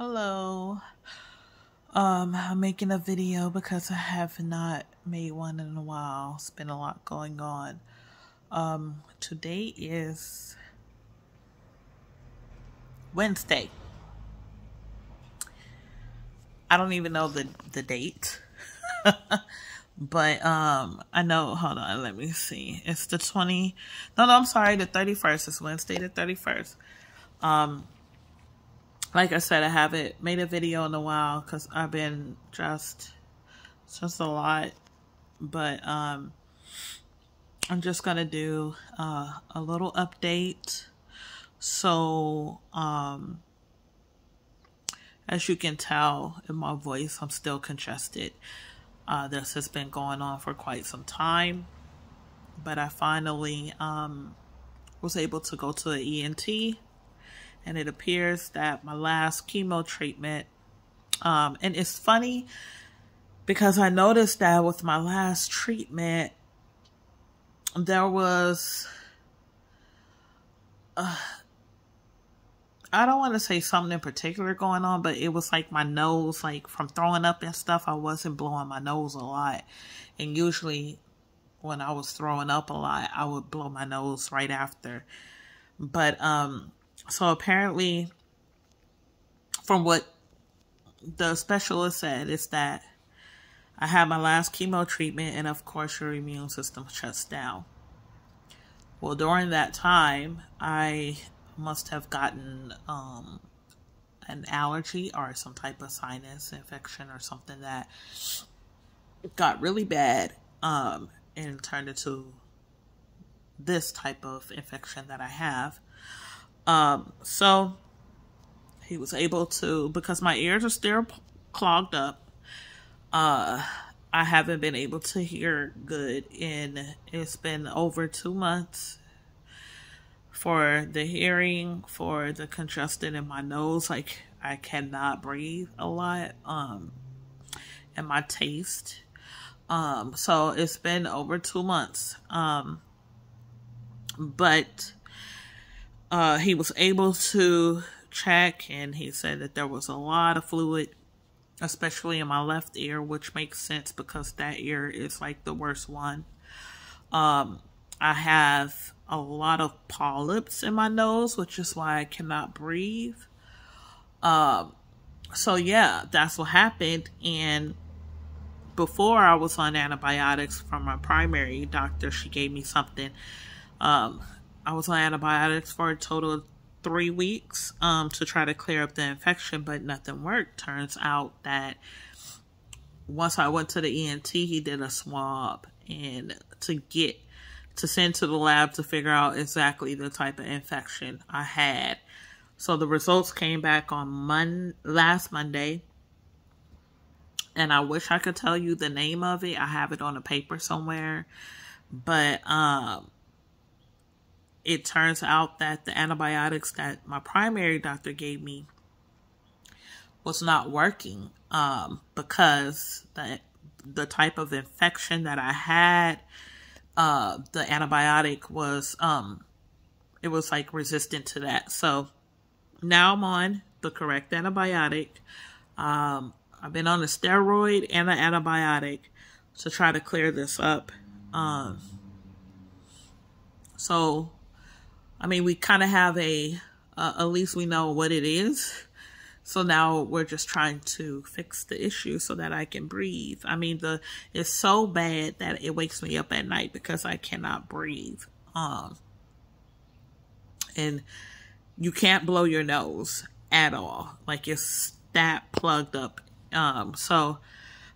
Hello. I'm making a video because I have not made one in a while. It's been a lot going on. Today is Wednesday. I don't even know the date. But I know, hold on, let me see. It's the 20. No, I'm sorry, the 31st. It's Wednesday the 31st. Like I said, I haven't made a video in a while because I've been just a lot. But I'm just gonna do a little update. So as you can tell in my voice, I'm still congested. This has been going on for quite some time, but I finally was able to go to an ENT, and it appears that my last chemo treatment, and it's funny because I noticed that with my last treatment, there was, I don't want to say something in particular going on, but it was like my nose, like from throwing up and stuff, I wasn't blowing my nose a lot. And usually when I was throwing up a lot, I would blow my nose right after. But, so apparently from what the specialist said is that I had my last chemo treatment and of course your immune system shuts down. Well, during that time, I must have gotten an allergy or some type of sinus infection or something that got really bad and turned into this type of infection that I have. So he was able to, because my ears are still clogged up, I haven't been able to hear good, and it's been over 2 months for the hearing, for the congestion in my nose, like I cannot breathe a lot, and my taste. So it's been over 2 months. But he was able to check, and he said that there was a lot of fluid, especially in my left ear, which makes sense because that ear is like the worst one. I have a lot of polyps in my nose, which is why I cannot breathe. So yeah, that's what happened. And before I was on antibiotics from my primary doctor, she gave me something. I was on antibiotics for a total of 3 weeks to try to clear up the infection, but nothing worked. Turns out that once I went to the ENT, he did a swab and to send to the lab to figure out exactly the type of infection I had. So the results came back on last Monday, and I wish I could tell you the name of it. I have it on a paper somewhere, but it turns out that the antibiotics that my primary doctor gave me was not working because the type of infection that I had, the antibiotic was it was like resistant to that. So now I'm on the correct antibiotic. I've been on a steroid and an antibiotic to try to clear this up. So I mean, we kind of have at least we know what it is. So now we're just trying to fix the issue so that I can breathe. I mean, it's so bad that it wakes me up at night because I cannot breathe. And you can't blow your nose at all. Like it's that plugged up. So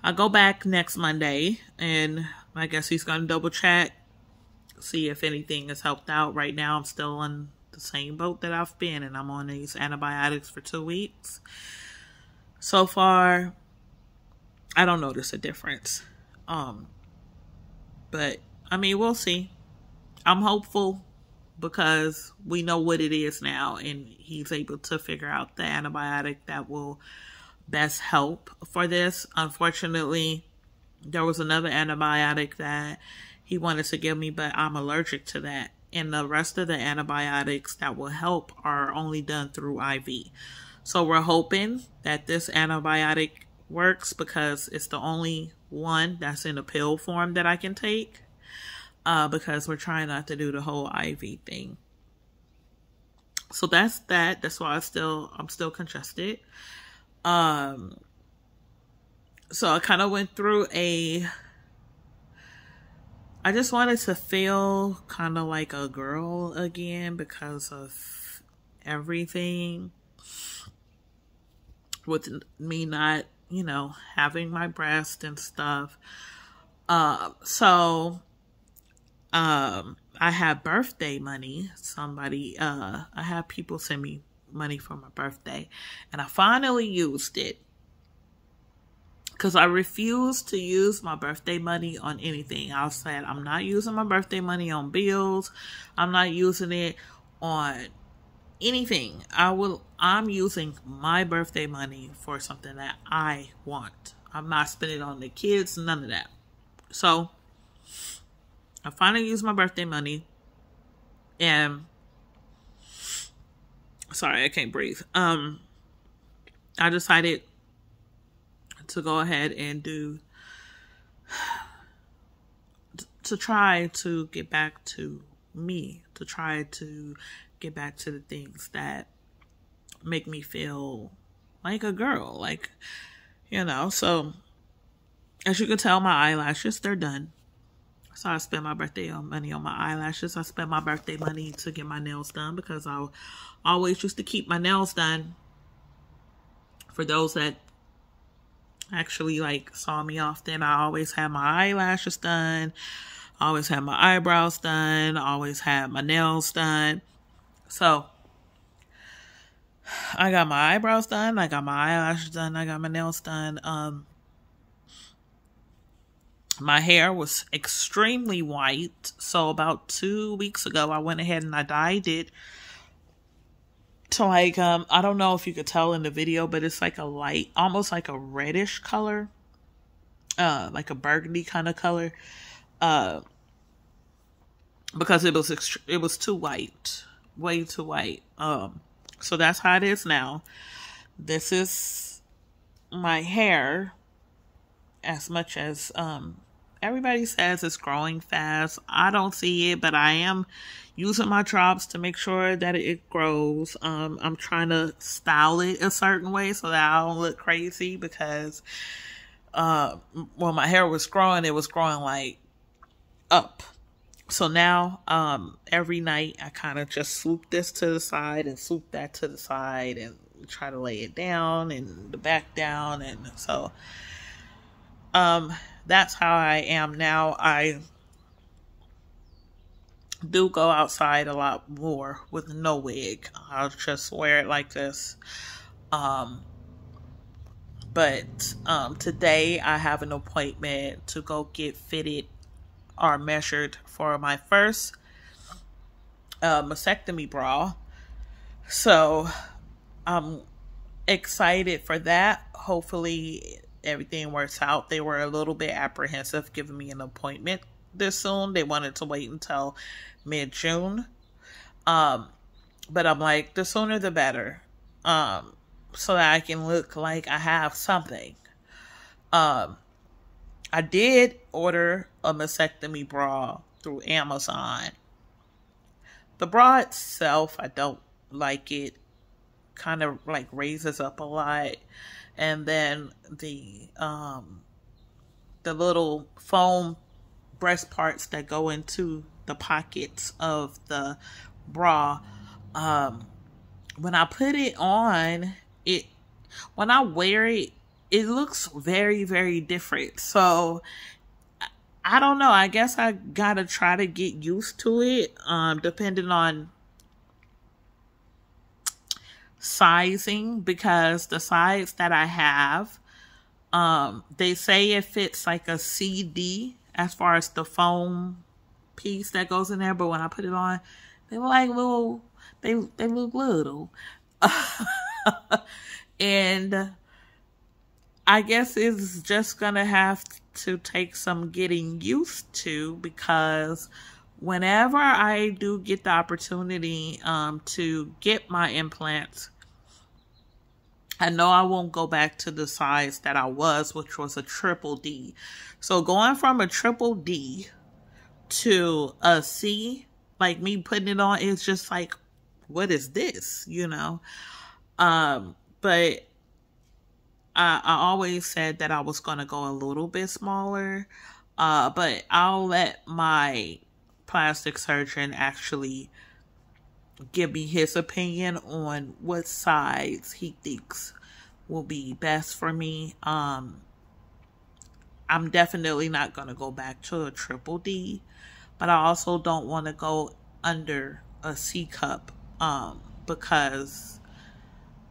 I'll go back next Monday, and I guess he's going to double check, see if anything has helped out. Right now, I'm still in the same boat that I've been, and I'm on these antibiotics for 2 weeks. So far, I don't notice a difference. But I mean, we'll see. I'm hopeful because we know what it is now, and he's able to figure out the antibiotic that will best help for this. Unfortunately, there was another antibiotic that he wanted to give me, but I'm allergic to that. And the rest of the antibiotics that will help are only done through IV. So we're hoping that this antibiotic works because it's the only one that's in a pill form that I can take. Because we're trying not to do the whole IV thing. So that's that. That's why I'm still congested. So I kind of went through I just wanted to feel kind of like a girl again because of everything with me not, having my breast and stuff. So I had birthday money. I had people send me money for my birthday, and I finally used it. Because I refuse to use my birthday money on anything. I said, I'm not using my birthday money on bills. I'm not using it on anything. I'm using my birthday money for something that I want. I'm not spending it on the kids, none of that. So, I finally used my birthday money. And, sorry, I can't breathe. I decided to go ahead and to try to get back to me, to try to get back to the things that make me feel like a girl, so as you can tell, my eyelashes, they're done. So I spent my birthday money on my eyelashes. I spent my birthday money to get my nails done because I always used to keep my nails done. For those that actually saw me often, I always had my eyelashes done, I always had my eyebrows done, I always had my nails done. So I got my eyebrows done, I got my eyelashes done, I got my nails done. My hair was extremely white, so about 2 weeks ago I went ahead and I dyed it to I don't know if you could tell in the video, but it's like a light, almost like a reddish color, like a burgundy kind of color, because it was too white, way too white. So that's how it is now. This is my hair. As much as everybody says it's growing fast, I don't see it, but I am using my drops to make sure that it grows. I'm trying to style it a certain way so that I don't look crazy, because when my hair was growing, it was growing up. So now every night I kind of just swoop this to the side and swoop that to the side and try to lay it down and the back down. And so that's how I am now. I do go outside a lot more with no wig. I'll just wear it like this. But today I have an appointment to go get fitted or measured for my first mastectomy bra. So I'm excited for that. Hopefully everything works out. They were a little bit apprehensive giving me an appointment this soon. They wanted to wait until mid-June. But I'm like, the sooner the better. So that I can look like I have something. I did order a mastectomy bra through Amazon. The bra itself, I don't like it. Kind of raises up a lot. And then the little foam breast parts that go into the pockets of the bra, when I put it on, when I wear it, it looks very, very different. So I don't know. I guess I gotta try to get used to it, depending on sizing, because the size that I have, they say it fits like a CD as far as the foam piece that goes in there, but when I put it on, they look like little, they look little. And I guess it's just gonna have to take some getting used to, because whenever I do get the opportunity to get my implants, I know I won't go back to the size that I was, which was a triple D. So going from a triple D to a C, like me putting it on, it's just like, what is this? You know? But I always said that I was going to go a little bit smaller. But I'll let my plastic surgeon actually give me his opinion on what size he thinks will be best for me. I'm definitely not going to go back to a triple D, but I also don't want to go under a C cup, because,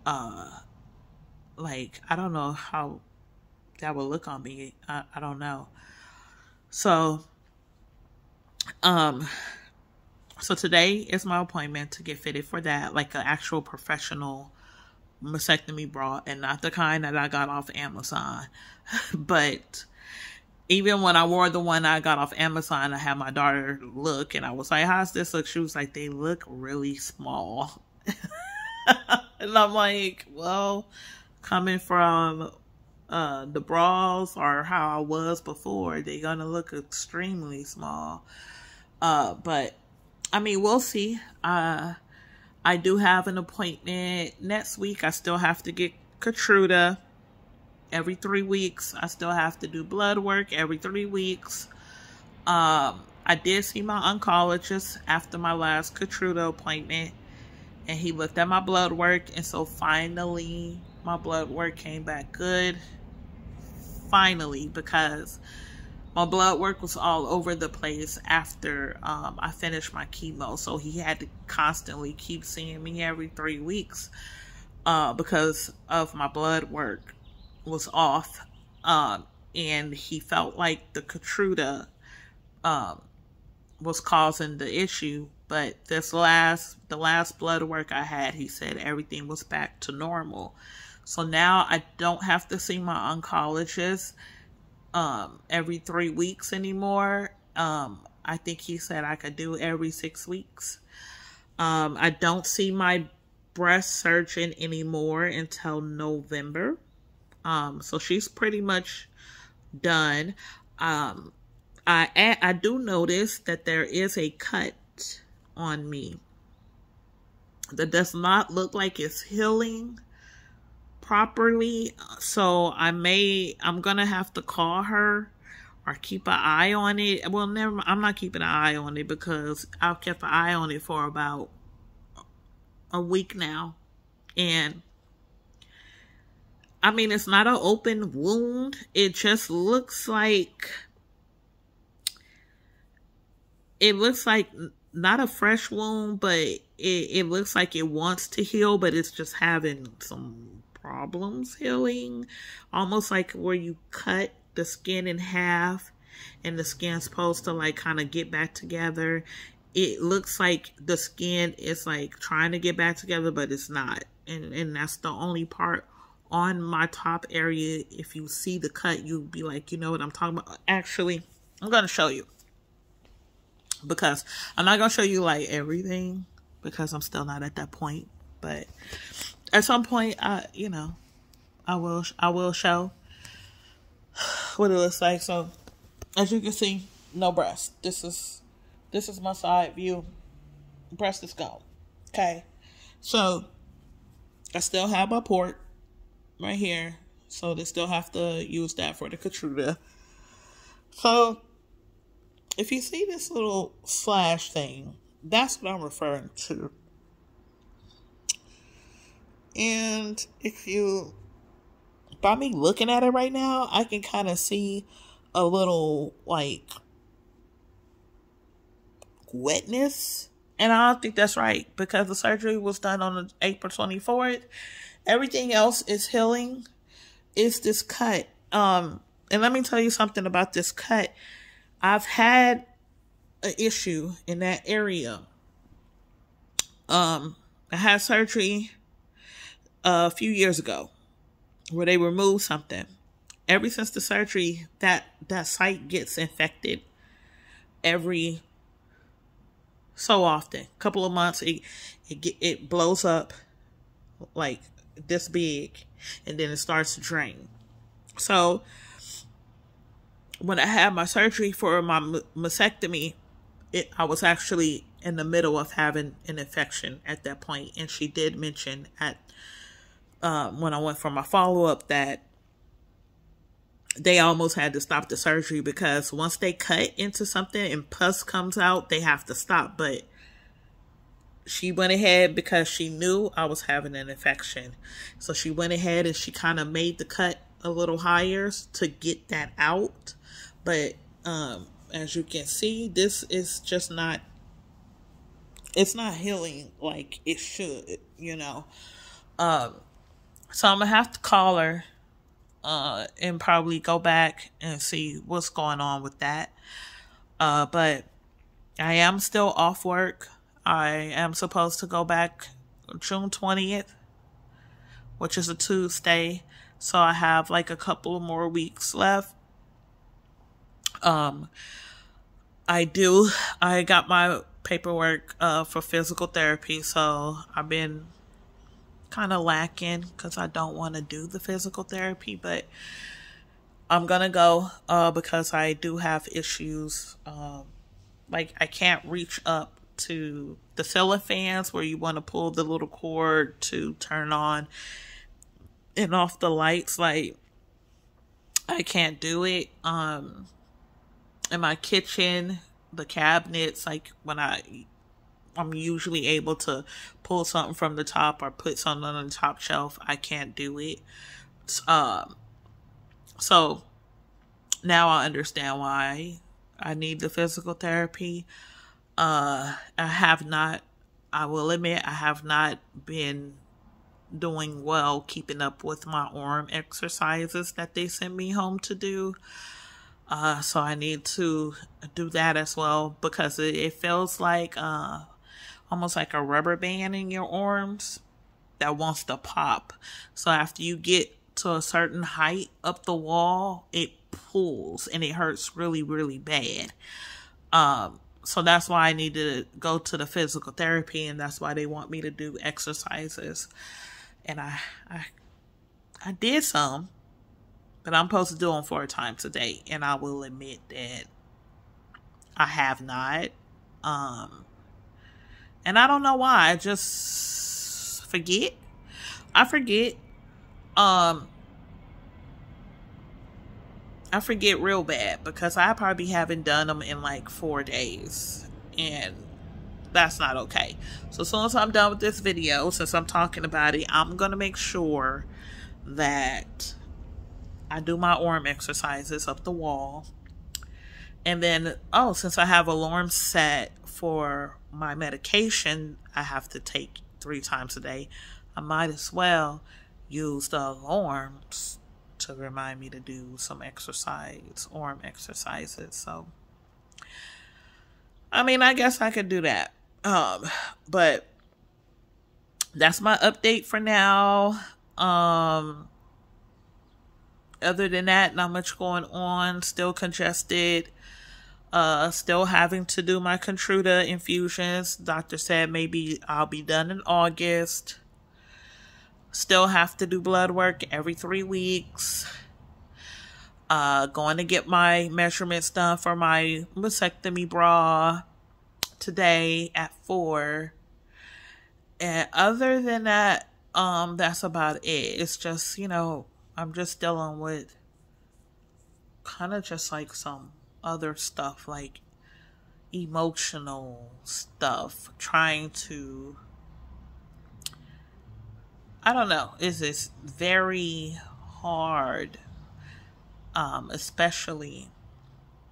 like, I don't know how that would look on me. I don't know. So, so today is my appointment to get fitted for that, like an actual professional mastectomy bra, and not the kind that I got off Amazon. But even when I wore the one I got off Amazon, I had my daughter look, and I was like, how's this look? She was like, they look really small. And I'm like, well, coming from the bras or how I was before, they're gonna look extremely small. But I mean, we'll see. I do have an appointment next week. I still have to get Keytruda every 3 weeks. I still have to do blood work every 3 weeks. I did see my oncologist after my last Keytruda appointment, and he looked at my blood work, and so finally my blood work came back good. Finally, because my blood work was all over the place after I finished my chemo. So he had to constantly keep seeing me every 3 weeks because of my blood work was off. And he felt like the Keytruda was causing the issue. But the last blood work I had, he said everything was back to normal. So now I don't have to see my oncologist every 3 weeks anymore. I think he said I could do every 6 weeks. I don't see my breast surgeon anymore until November. So she's pretty much done. I do notice that there is a cut on me that does not look like it's healing properly. So I'm gonna have to call her or keep an eye on it. Well, I'm not keeping an eye on it because I've kept an eye on it for about a week now. And I mean, it's not an open wound. It just looks like, not a fresh wound, but it looks like it wants to heal, but it's just having some problems healing. Almost like where you cut the skin in half and the skin's supposed to like kind of get back together. It looks like the skin is like trying to get back together, but it's not. And that's the only part on my top area. If you see the cut, you'll be like, you know what I'm talking about. Actually, I'm going to show you, because I'm not going to show you like everything because I'm still not at that point. But at some point, I will show what it looks like. So as you can see, no breast. This is my side view. Breast is gone. Okay. So I still have my port right here. So they still have to use that for the Keytruda. So if you see this little slash thing, that's what I'm referring to. And by me looking at it right now, I can kind of see a little like wetness. And I don't think that's right because the surgery was done on April 24th. Everything else is healing. It's this cut. And let me tell you something about this cut. I've had an issue in that area. I had surgery a few years ago where they removed something. Ever since the surgery, that site gets infected every so often. Couple of months, it blows up like this big, and then it starts to drain. So when I had my surgery for my mastectomy, I was actually in the middle of having an infection at that point, and she did mention at when I went for my follow-up that they almost had to stop the surgery, because once they cut into something and pus comes out, they have to stop. But she went ahead, because she knew I was having an infection, so she went ahead and she kind of made the cut a little higher to get that out. But as you can see, this is just not, it's not healing like it should, you know. So I'm gonna have to call her and probably go back and see what's going on with that. But I am still off work. I am supposed to go back June 20th, which is a Tuesday. So I have like a couple more weeks left. I got my paperwork for physical therapy, so I've been kind of lacking because I don't want to do the physical therapy, but I'm gonna go because I do have issues. Like I can't reach up to the ceiling fans where you want to pull the little cord to turn on and off the lights. Like I can't do it. In my kitchen, the cabinets, like when I'm usually able to pull something from the top or put something on the top shelf, I can't do it. So now I understand why I need the physical therapy. I will admit, I have not been doing well keeping up with my arm exercises that they send me home to do. So I need to do that as well, because it feels like almost like a rubber band in your arms that wants to pop. So after you get to a certain height up the wall, it pulls and it hurts really, really bad. So that's why I need to go to the physical therapy, and that's why they want me to do exercises. And I did some, but I'm supposed to do them 4 times a day, and I will admit that I have not. And I don't know why. I just forget. I forget. I forget real bad, because I probably haven't done them in like 4 days, and that's not okay. So as soon as I'm done with this video, since I'm talking about it, I'm gonna make sure that I do my arm exercises up the wall. And then, since I have alarms set for my medication I have to take 3 times a day, I might as well use the alarms to remind me to do some arm exercises. So, I mean, I guess I could do that. But that's my update for now. Other than that, not much going on. Still congested. Still having to do my Keytruda infusions. Doctor said maybe I'll be done in August. Still have to do blood work every 3 weeks. Going to get my measurements done for my mastectomy bra today at 4. And other than that, that's about it. It's just, I'm just dealing with kind of just like some other stuff, like emotional stuff, trying to, I don't know, it's very hard, especially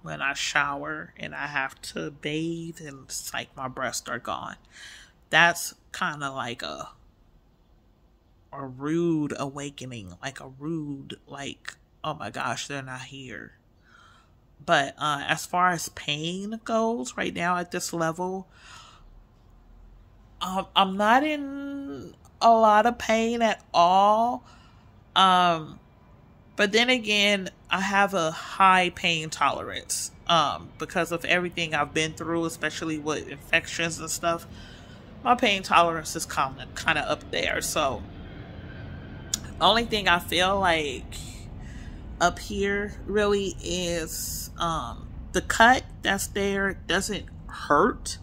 when I shower and I have to bathe and it's like my breasts are gone. That's kind of like a rude awakening, like oh my gosh, they're not here. But as far as pain goes right now at this level, I'm not in a lot of pain at all. But then again, I have a high pain tolerance because of everything I've been through, especially with infections and stuff. My pain tolerance is kind of up there. So Only thing I feel like up here really is the cut that's there doesn't hurt.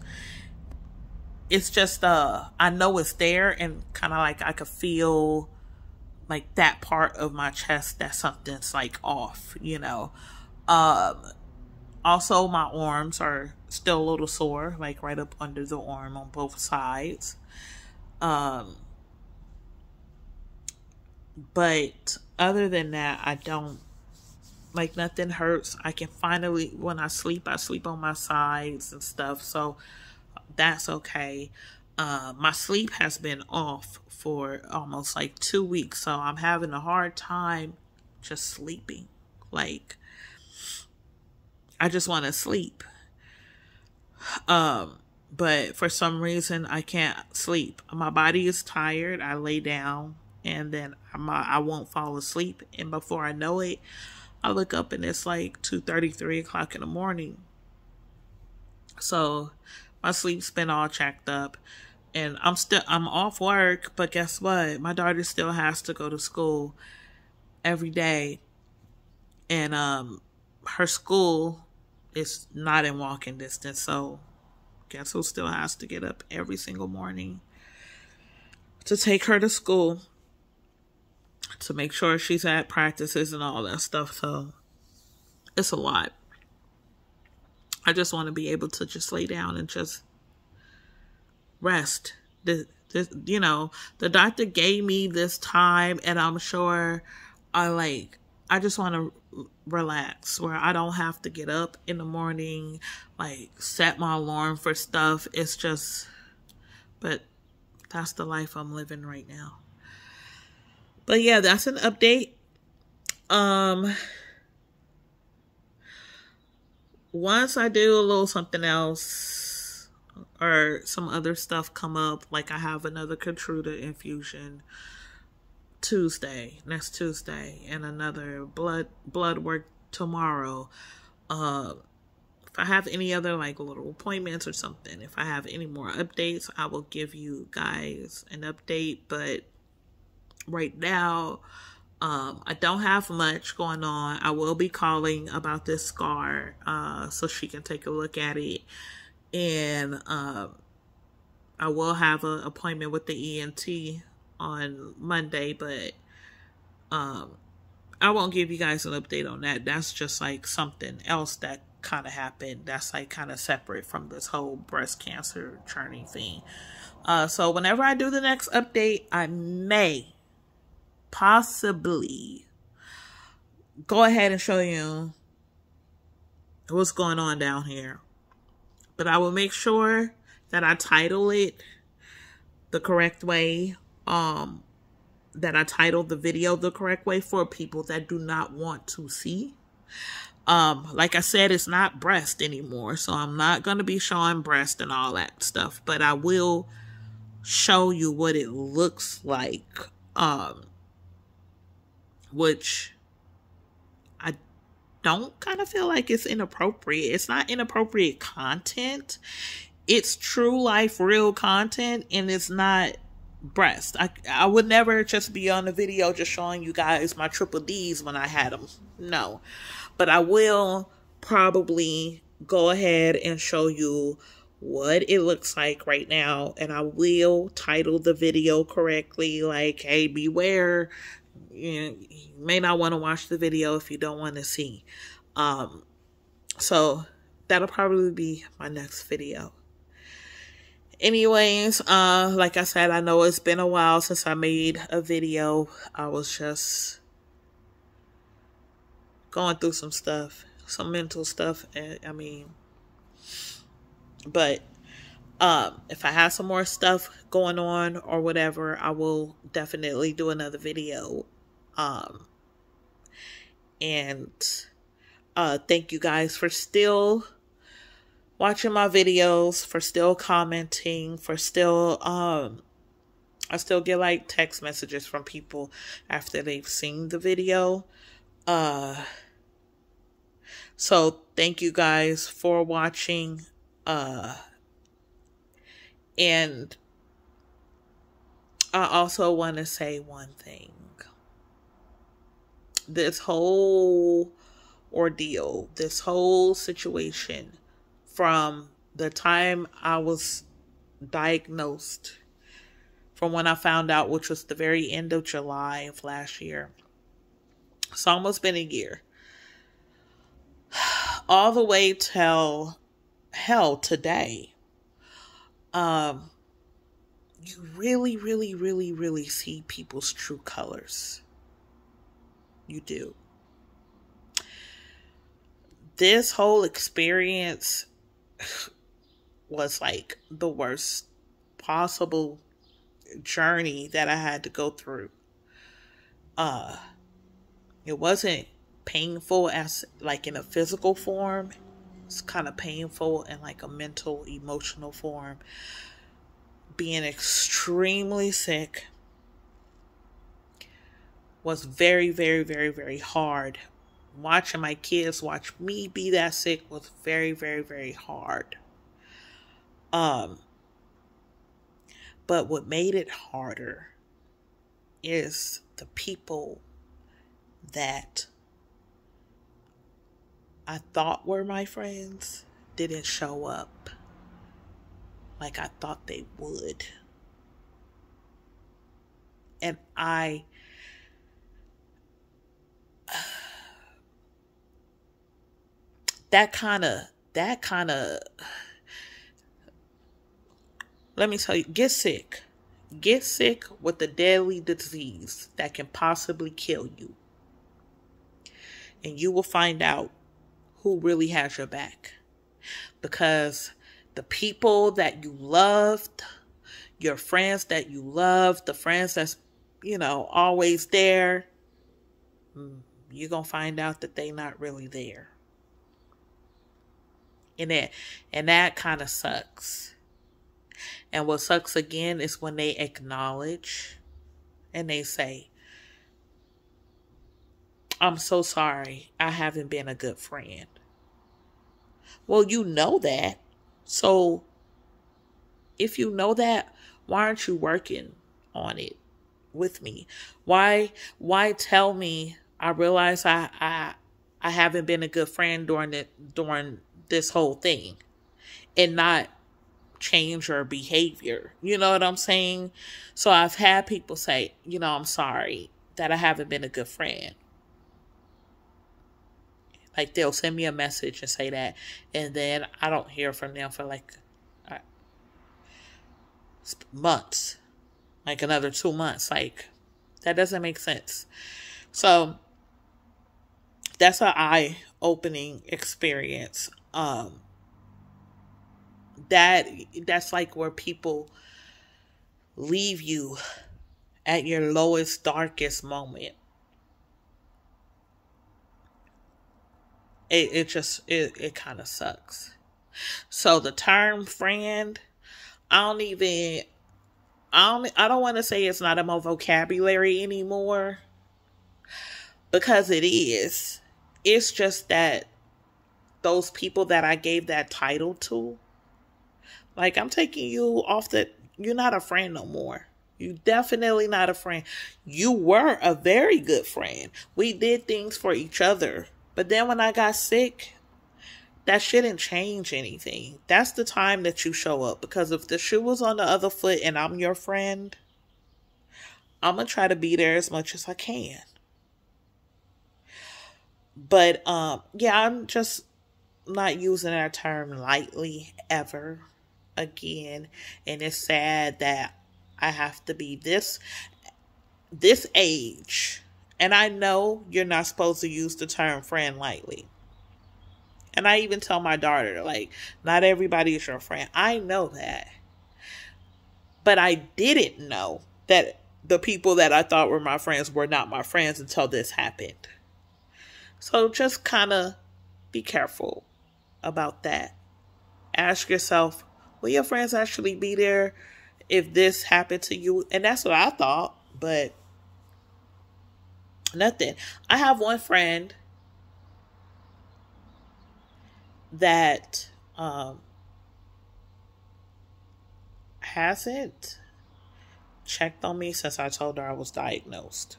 It's just I know it's there, and kind of like I could feel like that part of my chest that something's like off, you know. Um Also, my arms are still a little sore, like right up under the arm on both sides. Um but other than that, I don't, like, nothing hurts. I can finally, when I sleep on my sides and stuff, so that's okay. My sleep has been off for almost like 2 weeks, so I'm having a hard time just sleeping. Like, I just want to sleep. But for some reason, I can't sleep. My body is tired. I lay down, and then I won't fall asleep. And before I know it, I look up and it's like 2:30, 3 o'clock in the morning. So my sleep's been all checked up, and I'm off work, but guess what? My daughter still has to go to school every day, and her school is not in walking distance. So guess who still has to get up every single morning to take her to school, to make sure she's at practices and all that stuff. So it's a lot. I just want to be able to just lay down and just rest. The doctor gave me this time, and I'm sure I just want to relax, where I don't have to get up in the morning, like set my alarm for stuff. It's just, but that's the life I'm living right now. But yeah, that's an update. Once I do a little something else or some other stuff come up, like I have another Keytruda infusion next Tuesday, and another blood work tomorrow. If I have any other like little appointments or something, if I have any more updates, I will give you guys an update. But right now, I don't have much going on. I will be calling about this scar, so she can take a look at it. And I will have an appointment with the ENT on Monday, but I won't give you guys an update on that. That's just like something else that kind of happened. That's like kind of separate from this whole breast cancer journey thing. So whenever I do the next update, I may possibly go ahead and show you what's going on down here. But I will make sure that I title it the correct way. That I titled the video the correct way for people that do not want to see. Like I said, it's not breast anymore, so I'm not going to be showing breast and all that stuff, but I will show you what it looks like, which I don't kind of feel like it's inappropriate. It's not inappropriate content. It's true life, real content, and it's not breast. I would never just be on the video just showing you guys my triple D's when I had them. No. But I will probably go ahead and show you what it looks like right now, and I will title the video correctly, like, hey, beware. You may not want to watch the video if you don't want to see. So that'll probably be my next video. Anyways, like I said, I know it's been a while since I made a video. I was just going through some stuff, some mental stuff. But if I have some more stuff going on or whatever, I will definitely do another video. And thank you guys for still watching my videos, for still commenting, for still, I still get like text messages from people after they've seen the video. So thank you guys for watching. And I also want to say one thing. this whole ordeal, this whole situation, from the time I was diagnosed, from when I found out, which was the very end of July of last year. It's almost been a year. All the way till hell today. You really, really, really, really see people's true colors. You do. This whole experience was like the worst possible journey that I had to go through. It wasn't painful as like in a physical form. It's kind of painful in like a mental, emotional form. Being extremely sick was very, very, very, very hard. Watching my kids watch me be that sick was very, very, very hard. But what made it harder is the people that I thought were my friends didn't show up like I thought they would. And that kind of, let me tell you, get sick with a deadly disease that can possibly kill you. And you will find out who really has your back. Because the people that you loved, your friends that you loved, the friends that's, always there, you're going to find out that they not really there. And that kind of sucks. And what sucks again is when they acknowledge and they say, I'm so sorry, I haven't been a good friend. Well, you know that. So if you know that, why aren't you working on it with me? Why tell me I realize I haven't been a good friend during this whole thing and not change your behavior? You know what I'm saying? So I've had people say, I'm sorry that I haven't been a good friend. Like they'll send me a message and say that, and then I don't hear from them for like months, like another 2 months. Like that doesn't make sense. So that's an eye-opening experience. That's like where people leave you at your lowest, darkest moment. It kind of sucks. So the term friend, I don't want to say it's not in my vocabulary anymore, because it is. It's just that those people that I gave that title to, like, I'm taking you off that. You're not a friend no more. You definitely not a friend. You were a very good friend. We did things for each other. But then when I got sick, that shouldn't change anything. That's the time that you show up. Because if the shoe was on the other foot and I'm your friend, I'm going to try to be there as much as I can. But, yeah, I'm just not using that term lightly ever again. And it's sad that I have to be this age. And I know you're not supposed to use the term friend lightly. And I even tell my daughter, like, not everybody is your friend. I know that. But I didn't know that the people that I thought were my friends were not my friends until this happened. So just kind of be careful about that. Ask yourself, will your friends actually be there if this happened to you? And that's what I thought, but nothing. I have one friend that hasn't checked on me since I told her I was diagnosed.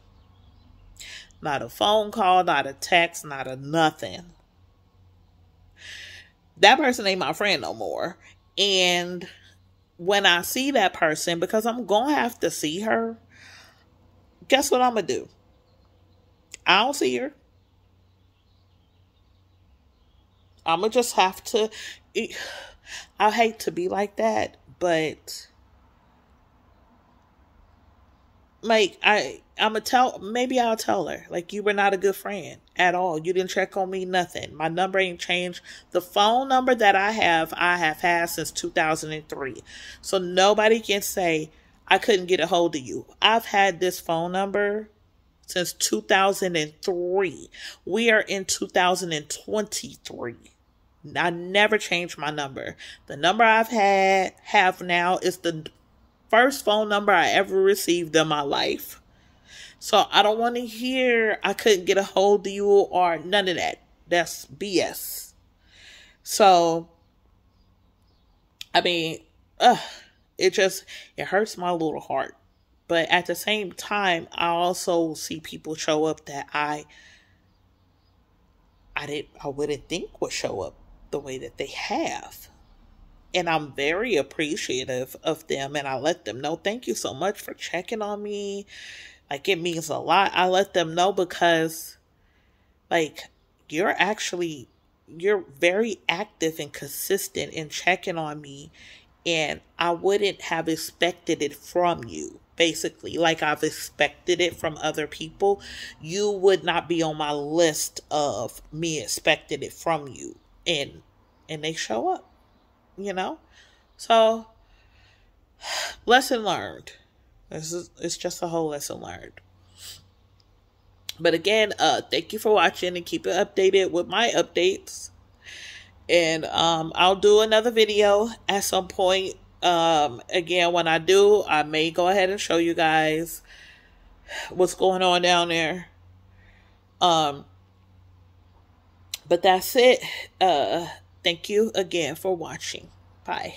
Not a phone call, not a text, not a nothing. That person ain't my friend no more. And when I see that person, because I'm going to have to see her, guess what I'm going to do? I don't see her. I'm going to just have to. I hate to be like that, but like I'm gonna tell, maybe I'll tell her, like, you were not a good friend at all. You didn't check on me, nothing. My number ain't changed. The phone number that I have had since 2003. So nobody can say I couldn't get a hold of you. I've had this phone number since 2003. We are in 2023. I never changed my number. The number have now is the first phone number I ever received in my life. So I don't want to hear I couldn't get a hold of you or none of that. That's BS. So, I mean, it hurts my little heart. But at the same time, I also see people show up that I wouldn't think would show up the way that they have. And I'm very appreciative of them. And I let them know, thank you so much for checking on me. Like, it means a lot. I let them know because, like, you're very active and consistent in checking on me. And I wouldn't have expected it from you. Basically, like I've expected it from other people. You would not be on my list of me expecting it from you. And they show up, you know? So, lesson learned. It's just a whole lesson learned. But again, thank you for watching, and keep it updated with my updates. And I'll do another video at some point. Again, when I do, I may go ahead and show you guys what's going on down there. But that's it. Thank you again for watching. Bye.